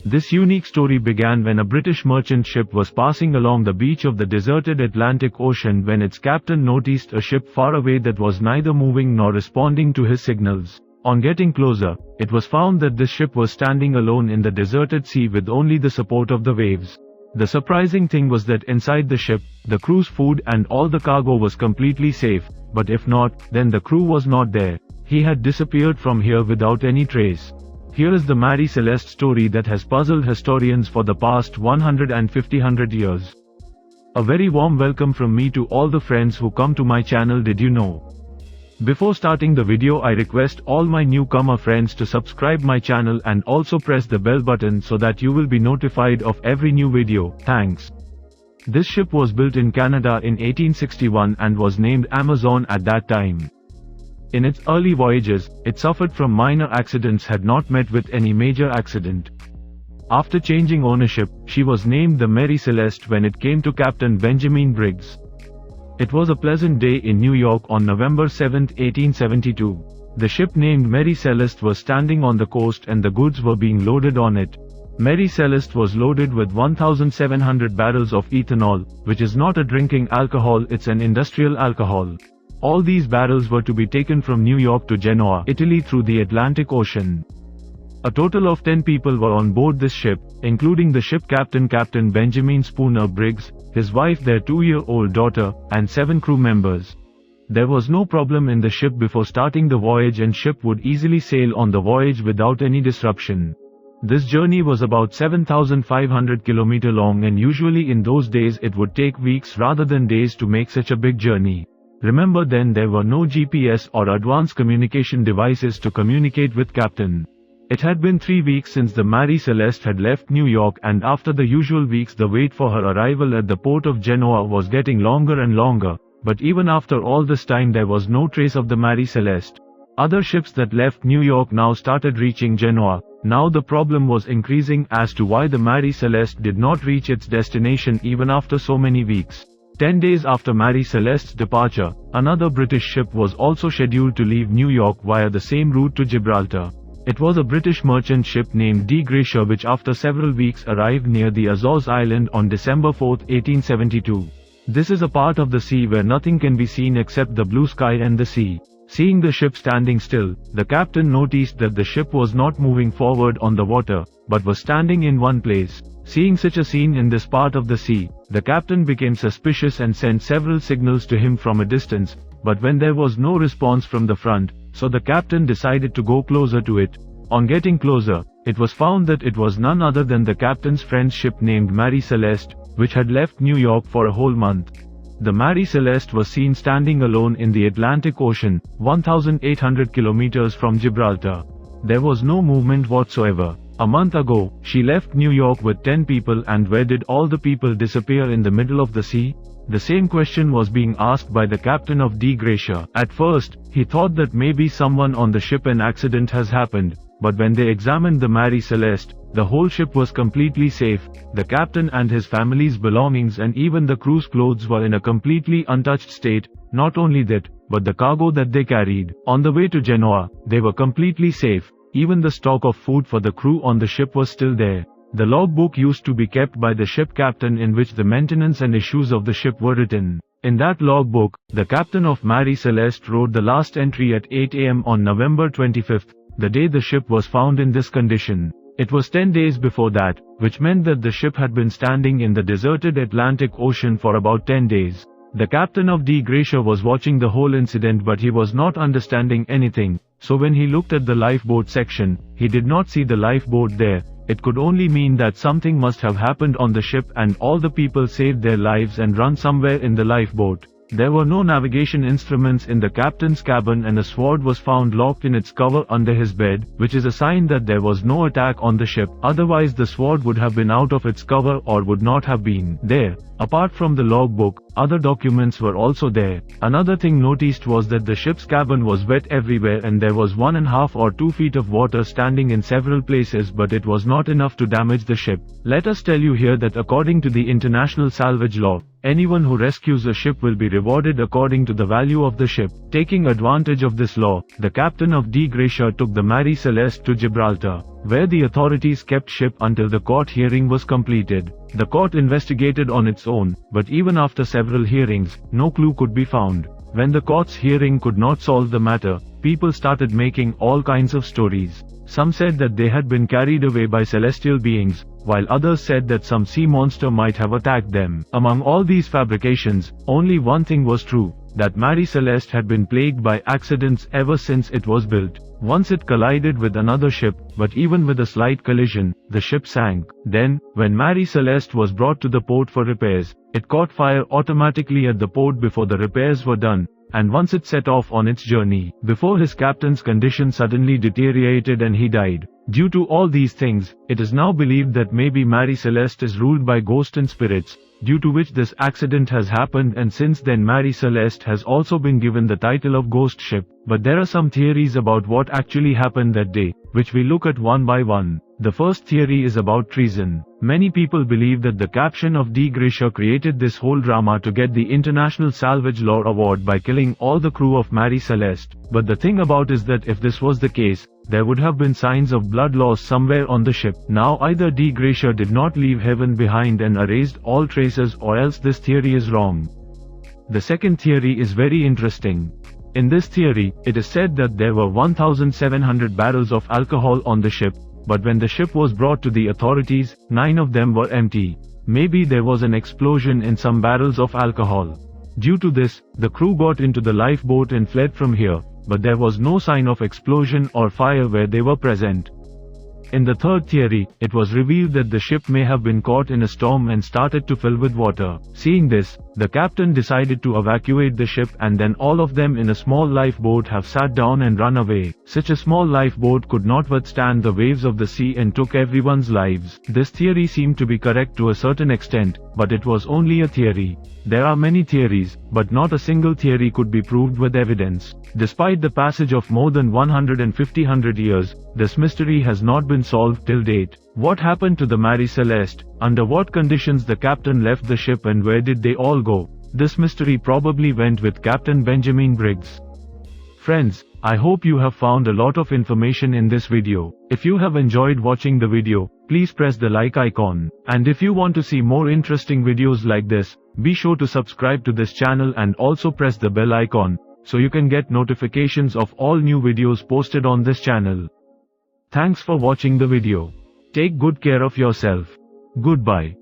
This unique story began when a British merchant ship was passing along the beach of the deserted Atlantic Ocean when its captain noticed a ship far away that was neither moving nor responding to his signals. On getting closer, it was found that this ship was standing alone in the deserted sea with only the support of the waves. The surprising thing was that inside the ship, the crew's food and all the cargo was completely safe, but if not, then the crew was not there. He had disappeared from here without any trace. Here is the Mary Celeste story that has puzzled historians for the past 150 years. A very warm welcome from me to all the friends who come to my channel. Did you know? Before starting the video, I request all my newcomer friends to subscribe my channel and also press the bell button so that you will be notified of every new video. Thanks. This ship was built in Canada in 1861 and was named Amazon at that time. In its early voyages, it suffered from minor accidents, had not met with any major accident. After changing ownership, she was named the Mary Celeste when it came to Captain Benjamin Briggs. It was a pleasant day in New York on November 7, 1872. The ship named Mary Celeste was standing on the coast and the goods were being loaded on it. Mary Celeste was loaded with 1,700 barrels of ethanol, which is not a drinking alcohol, it's an industrial alcohol. All these barrels were to be taken from New York to Genoa, Italy through the Atlantic Ocean. A total of 10 people were on board this ship, including the ship captain Captain Benjamin Spooner Briggs, his wife, their 2-year-old daughter, and 7 crew members. There was no problem in the ship before starting the voyage and ship would easily sail on the voyage without any disruption. This journey was about 7,500 km long and usually in those days it would take weeks rather than days to make such a big journey. Remember, then there were no GPS or advanced communication devices to communicate with Captain. It had been 3 weeks since the Mary Celeste had left New York, and after the usual weeks the wait for her arrival at the port of Genoa was getting longer and longer, but even after all this time there was no trace of the Mary Celeste. Other ships that left New York now started reaching Genoa. Now the problem was increasing as to why the Mary Celeste did not reach its destination even after so many weeks. 10 days after Mary Celeste's departure, another British ship was also scheduled to leave New York via the same route to Gibraltar. It was a British merchant ship named De Gracia which after several weeks arrived near the Azores Island on December 4, 1872. This is a part of the sea where nothing can be seen except the blue sky and the sea. Seeing the ship standing still, the captain noticed that the ship was not moving forward on the water, but was standing in one place. Seeing such a scene in this part of the sea, the captain became suspicious and sent several signals to him from a distance, but when there was no response from the front, so the captain decided to go closer to it. On getting closer, it was found that it was none other than the captain's friend's ship named Mary Celeste, which had left New York for a whole month. The Mary Celeste was seen standing alone in the Atlantic Ocean, 1,800 kilometers from Gibraltar. There was no movement whatsoever. A month ago, she left New York with 10 people, and where did all the people disappear in the middle of the sea? The same question was being asked by the captain of De Gracia. At first, he thought that maybe someone on the ship an accident has happened, but when they examined the Mary Celeste, the whole ship was completely safe. The captain and his family's belongings and even the crew's clothes were in a completely untouched state. Not only that, but the cargo that they carried. On the way to Genoa, they were completely safe. Even the stock of food for the crew on the ship was still there. The logbook used to be kept by the ship captain in which the maintenance and issues of the ship were written. In that logbook, the captain of Mary Celeste wrote the last entry at 8 a.m. on November 25, the day the ship was found in this condition. It was 10 days before that, which meant that the ship had been standing in the deserted Atlantic Ocean for about 10 days. The captain of De Gracia was watching the whole incident, but he was not understanding anything, so when he looked at the lifeboat section, he did not see the lifeboat there. It could only mean that something must have happened on the ship and all the people saved their lives and run somewhere in the lifeboat. There were no navigation instruments in the captain's cabin, and a sword was found locked in its cover under his bed, which is a sign that there was no attack on the ship, otherwise the sword would have been out of its cover or would not have been there. Apart from the logbook, other documents were also there. Another thing noticed was that the ship's cabin was wet everywhere and there was 1.5 or 2 feet of water standing in several places, but it was not enough to damage the ship. Let us tell you here that according to the international salvage law, Anyone who rescues a ship will be rewarded according to the value of the ship. Taking advantage of this law, the captain of D. Gracia took the Mary Celeste to Gibraltar, where the authorities kept ship until the court hearing was completed. The court investigated on its own, but even after several hearings, no clue could be found. When the court's hearing could not solve the matter, people started making all kinds of stories. Some said that they had been carried away by celestial beings, while others said that some sea monster might have attacked them. Among all these fabrications, only one thing was true, that Mary Celeste had been plagued by accidents ever since it was built. Once it collided with another ship, but even with a slight collision, the ship sank. Then, when Mary Celeste was brought to the port for repairs, it caught fire automatically at the port before the repairs were done, and once it set off on its journey, before his captain's condition suddenly deteriorated and he died. Due to all these things, it is now believed that maybe Mary Celeste is ruled by ghosts and spirits, due to which this accident has happened, and since then Mary Celeste has also been given the title of ghost ship. But there are some theories about what actually happened that day, which we look at one by one. The first theory is about treason. Many people believe that the captain of D. Gracia created this whole drama to get the International Salvage Law Award by killing all the crew of Mary Celeste. But the thing about is that if this was the case, there would have been signs of blood loss somewhere on the ship. Now either D. Gracia did not leave heaven behind and erased all traces, or else this theory is wrong. The second theory is very interesting. In this theory, it is said that there were 1,700 barrels of alcohol on the ship, but when the ship was brought to the authorities, 9 of them were empty. Maybe there was an explosion in some barrels of alcohol. Due to this, the crew got into the lifeboat and fled from here, but there was no sign of explosion or fire where they were present. In the third theory, it was revealed that the ship may have been caught in a storm and started to fill with water. Seeing this, the captain decided to evacuate the ship, and then all of them in a small lifeboat have sat down and run away. Such a small lifeboat could not withstand the waves of the sea and took everyone's lives. This theory seemed to be correct to a certain extent, but it was only a theory. There are many theories, but not a single theory could be proved with evidence. Despite the passage of more than 150 years, this mystery has not been solved till date. What happened to the Mary Celeste? Under what conditions the captain left the ship, and where did they all go? This mystery probably went with Captain Benjamin Briggs. Friends, I hope you have found a lot of information in this video. If you have enjoyed watching the video, please press the like icon. And if you want to see more interesting videos like this, be sure to subscribe to this channel and also press the bell icon, so you can get notifications of all new videos posted on this channel. Thanks for watching the video. Take good care of yourself. Goodbye.